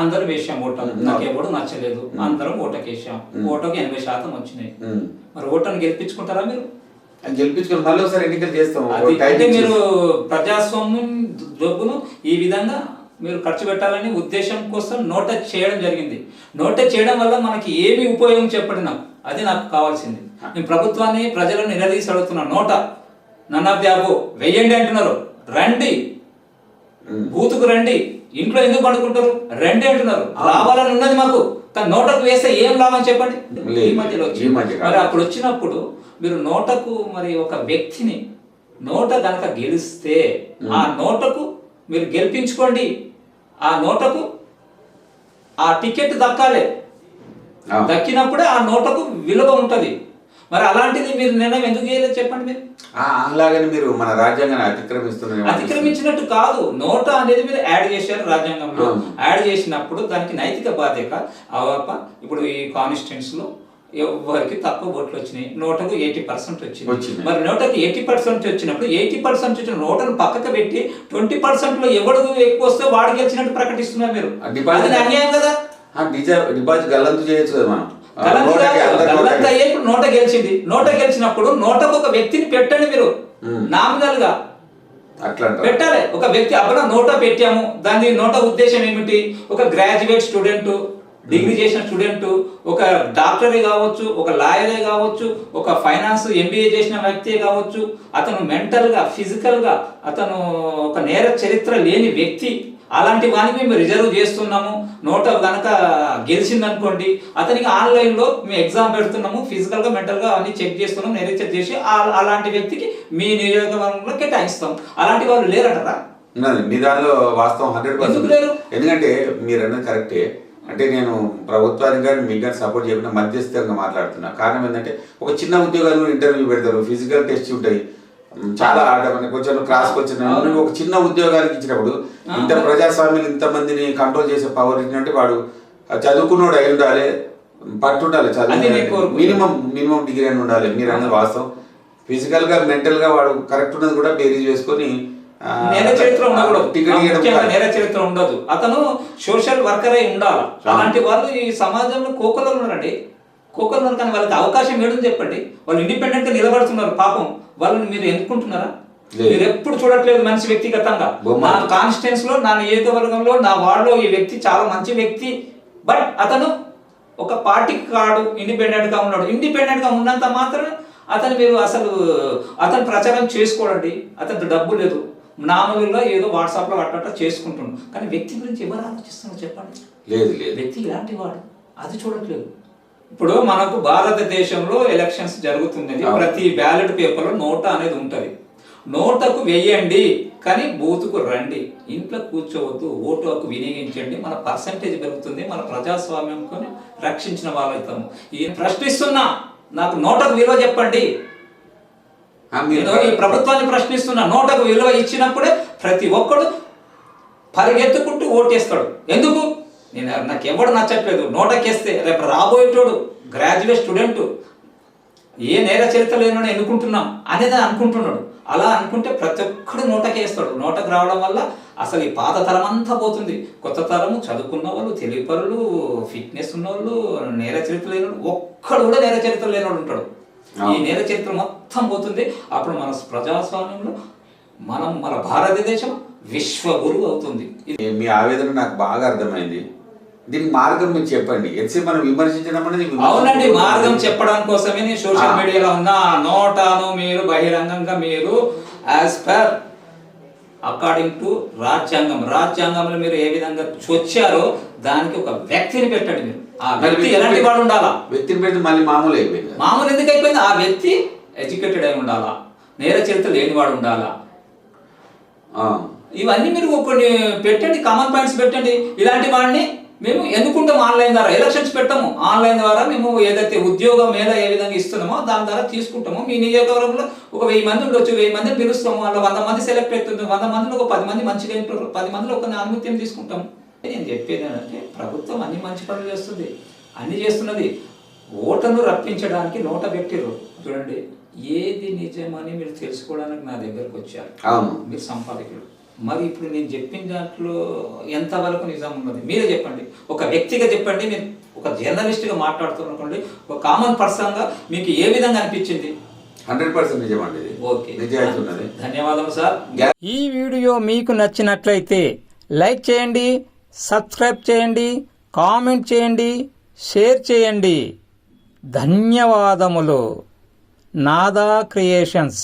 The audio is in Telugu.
అందరూ వేసాం ఓటను. నాకు ఎవడు నచ్చలేదు, అందరం ఓటకేసాం. ఓటకు 80% వచ్చినాయి. మరి ఓటను గెలిపించుకుంటారా మీరు? గెలిపించుకొని మళ్ళీ ఒకసారి ఎన్నికలు చేస్తాం. అంటే మీరు ప్రజాస్వామ్యం డబ్బును ఈ విధంగా మీరు ఖర్చు పెట్టాలని ఉద్దేశం కోసం నోట చేయడం జరిగింది. నోట చేయడం వల్ల మనకి ఏమి ఉపయోగం చెప్పండి నాకు, అది నాకు కావాల్సింది. నేను ప్రభుత్వాన్ని ప్రజలను నిలదీసి అడుగుతున్నాను. నోట నన్నబ్యాబు వెయ్యండి అంటున్నారు, రండి బూతుకు రండి, ఇంట్లో ఎందుకు పడుకుంటారు, రండి అంటున్నారు. రావాలని ఉన్నది మాకు, కానీ నోటకు వేస్తే ఏం లాభం చెప్పండి. ఈ మధ్యలో వచ్చి మరి అప్పుడు వచ్చినప్పుడు మీరు నోటకు మరి ఒక వ్యక్తిని నోట గనక గెలిస్తే ఆ నోటకు మీరు గెలిపించుకోండి, ఆ నోటకు ఆ టికెట్ దక్కాలి, దక్కినప్పుడే ఆ నోటకు విలువ ఉంటది. మరి అలాంటిది మీరు నిర్ణయం ఎందుకు చేయలేదు చెప్పండి మీరు? అలాగని మీరు మన రాజ్యాంగాన్ని అతిక్రమించినట్టు కాదు. నోట అనేది మీరు యాడ్ చేశారు రాజ్యాంగంలో. యాడ్ చేసినప్పుడు దానికి నైతిక బాధ్యత. ఇప్పుడు ఈ కాన్స్టిట్యూన్స్ లో ఎవరికి తక్కువ ఓట్లు వచ్చినాయి, నోటకు 80% వచ్చింది. మరి నోటకు 80% వచ్చినప్పుడు 80% వచ్చిన నోటను పక్కకు పెట్టి 20% లో ఎవడు ఎక్కువ వస్తే వాడు గెలిచినట్టు ప్రకటిస్తున్నారు మీరు. అది అన్యాయం కదా. డిపాజిట్ గల్లంతు చేయొచ్చు కదా మనం. ఇప్పుడు నోట గెలిచింది, నోట గెలిచినప్పుడు నోటకు ఒక వ్యక్తిని పెట్టండి మీరు. నామినల్ గా పెట్టాలి ఒక వ్యక్తి. అప్పుడు నోట పెట్టాము, దాని నోట ఉద్దేశం ఏమిటి? ఒక గ్రాడ్యుయేట్ స్టూడెంట్, డిగ్రీ చేసిన స్టూడెంట్, ఒక డాక్టరే కావచ్చు, ఒక లాయరే కావచ్చు, ఒక ఫైనాన్స్ MBA చేసిన వ్యక్తి కావచ్చు, అతను మెంటల్ గా ఫిజికల్ గా అతను ఒక నేర చరిత్ర లేని వ్యక్తి, అలాంటి వానికి మేము రిజర్వ్ చేస్తున్నాము. నోట కనుక గెలిచిందనుకోండి, అతనికి ఆన్లైన్లో మేము ఎగ్జామ్ పెడుతున్నాము, ఫిజికల్గా మెంటల్గా అన్ని చెక్ చేస్తున్నాం, నేరే చెక్ చేసి అలాంటి వ్యక్తికి మీ నియోజకవర్గంలో కేటాయిస్తాం. అలాంటి వాళ్ళు లేరంటారా? మీ దానిలో వాస్తవం 100% లేరు. ఎందుకంటే మీరు అన్నది కరెక్టే. అంటే నేను ప్రభుత్వానికి కానీ మీకు కానీ సపోర్ట్ చేయకుండా మధ్యస్థంగా మాట్లాడుతున్నా. కారణం ఏంటంటే ఒక చిన్న ఉద్యోగాలు ఇంటర్వ్యూ పెడతారు, ఫిజికల్ టెస్ట్ ఉంటాయి, చాలా కొంచెం క్రాస్ వచ్చిన ఒక చిన్న ఉద్యోగానికి ఇచ్చినప్పుడు ఇంత ప్రజాస్వామ్యం ఇంతమందిని కంట్రోల్ చేసే పవర్ ఇచ్చినట్టు వాడు చదువుకున్నోడు అయి ఉండాలి, పట్టు ఉండాలి, చదువు మినిమం డిగ్రీ అని ఉండాలి. మీరు అన్నది వాస్తవం. ఫిజికల్ గా మెంటల్ గా వాడు కరెక్ట్ ఉన్నది కూడా బేరీజ్ చేసుకొని నేర చరిత్ర ఉండకూడదు, నేర చరిత్ర ఉండదు, అతను సోషల్ వర్కర్ అయి ఉండాలి. అలాంటి వాళ్ళు ఈ సమాజంలో కోకలు ఉన్నారండి, కోకలు ఉన్నారు. కానీ వాళ్ళకి అవకాశం ఏడుంది చెప్పండి. వాళ్ళు ఇండిపెండెంట్ గా నిలబడుతున్నారు. పాపం వాళ్ళని మీరు ఎన్నుకుంటున్నారా? మీరు ఎప్పుడు చూడట్లేదు మనిషి వ్యక్తిగతంగా. నా కాన్స్టిట్యూన్స్ లో, నా నియోజకవర్గంలో, నా వార్డులో ఈ వ్యక్తి చాలా మంచి వ్యక్తి, బట్ అతను ఒక పార్టీకి కాడు, ఇండిపెండెంట్ గా ఉన్నాడు. ఇండిపెండెంట్ గా ఉన్నంత మాత్రం అతను మీరు అసలు అతను ప్రచారం చేసుకోడండి. అతనికి డబ్బు లేదు, నామూలుగా ఏదో వాట్సాప్ లో అట్ట చేసుకుంటున్నాడు. కానీ వ్యక్తి గురించి ఎవరు ఆలోచిస్తున్నారు చెప్పండి? లేదు, వ్యక్తి ఇలాంటి వాడు, అది చూడట్లేదు. ఇప్పుడు మనకు భారతదేశంలో ఎలక్షన్స్ జరుగుతున్నది. ప్రతి బ్యాలెట్ పేపర్లో నోట అనేది ఉంటది. నోటకు వెయ్యండి, కానీ బూతుకు రండి, ఇంట్లో కూర్చోవద్దు, ఓటు హక్కు వినియోగించండి. మన పర్సంటేజ్ పెరుగుతుంది, మన ప్రజాస్వామ్యంతో రక్షించిన వాళ్ళైతాము. ఈ ప్రశ్నిస్తున్నా, నాకు నోటకు విలువ చెప్పండి. ఈ ప్రభుత్వాన్ని ప్రశ్నిస్తున్నా. నోటకు విలువ ఇచ్చినప్పుడే ప్రతి ఒక్కడు పరిగెత్తుకుంటూ ఓటేస్తాడు. ఎందుకు? నాకు ఎవడు నచ్చట్లేదు, నోటకేస్తే రేపు రాబోయేటోడు గ్రాడ్యుయేట్ స్టూడెంట్, ఏ నేర చరిత్ర లేనో ఎన్నుకుంటున్నాం అనేది అనుకుంటున్నాడు. అలా అనుకుంటే ప్రతి ఒక్కడు నోటకేస్తాడు. నోటకు రావడం వల్ల అసలు ఈ పాత తరం అంతా పోతుంది. కొత్త తరము చదువుకున్న వాళ్ళు, తెలివిపరులు, ఫిట్నెస్ ఉన్నవాళ్ళు, నేర చరిత్ర లేనివాడు ఒక్కడు కూడా నేర చరిత్ర లేనివాడు ఉంటాడు. ఈ నేర చరిత్ర మొత్తం పోతుంది. అప్పుడు మన ప్రజాస్వామ్యంలో మన భారతదేశం విశ్వగురువు అవుతుంది. మీ ఆవేదన నాకు బాగా అర్థమైంది. దీనికి మార్గం మీరు చెప్పండి. ఎంతసేపు మనం విమర్శించడం అనేది. అవునండి, మార్గం చెప్పడం కోసమే నేను సోషల్ మీడియాలో ఉన్న నోటాను మీరు బహిరంగంగా మీరు యాజ్ పర్ అకార్డింగ్ టు రాజ్యాంగంలో మీరు ఏ విధంగా వచ్చారో దానికి ఒక వ్యక్తిని పెట్టండి. మీరు ఆ వ్యక్తి ఎలాంటి వాడు ఉండాలా? వ్యక్తిని పెట్టి మళ్ళీ మామూలు అయిపోయింది. మామూలు ఎందుకు అయిపోయింది? ఆ వ్యక్తి ఎడ్యుకేటెడ్ అయి ఉండాలా, నేర చరిత్ర లేనివాడు ఉండాలా. ఇవన్నీ మీరు కొన్ని పెట్టండి, కామన్ పాయింట్స్ పెట్టండి. ఇలాంటి వాడిని మేము ఎన్నుకుంటాం ఆన్లైన్ ద్వారా. ఎలక్షన్స్ పెట్టాము ఆన్లైన్ ద్వారా. మేము ఏదైతే ఉద్యోగం మీద ఏ విధంగా ఇస్తున్నామో దాని ద్వారా తీసుకుంటాము. మీ నియోజకవర్గంలో ఒక 1000 మంది ఉండొచ్చు, 1000 మందిని పిలుస్తాము. అలా 100 మంది సెలెక్ట్ అవుతుంది. 100 మందిలో ఒక 10 మంది మంచిగా ఉంటారు, 10 మందిలో ఒక అనుమతి తీసుకుంటాం. నేను చెప్పేది ఏంటంటే ప్రభుత్వం అన్ని మంచి పనులు చేస్తుంది, అన్ని చేస్తున్నది. ఓటను రప్పించడానికి నోట పెట్టిర్రు. చూడండి, ఏది నిజమని మీరు తెలుసుకోవడానికి నా దగ్గరకు వచ్చారు. మీరు సంపాదకులు, మరి ఇప్పుడు నేను చెప్పిన దాంట్లో ఎంతవరకు నిజం ఉన్నది మీరే చెప్పండి. ఒక వ్యక్తిగా చెప్పండి, మీరు ఒక జర్నలిస్ట్గా మాట్లాడుతున్నటువంటి ఒక కామన్ పర్సన్గా మీకు ఏ విధంగా అనిపించింది? 100% నిజమండి ఇది. ఓకే, నిజాయితీ ఉన్నది. ధన్యవాదాలు సార్. ఈ వీడియో మీకు నచ్చినట్లయితే లైక్ చేయండి, సబ్స్క్రైబ్ చేయండి, కామెంట్ చేయండి, షేర్ చేయండి. ధన్యవాదములు. నాదా క్రియేషన్స్.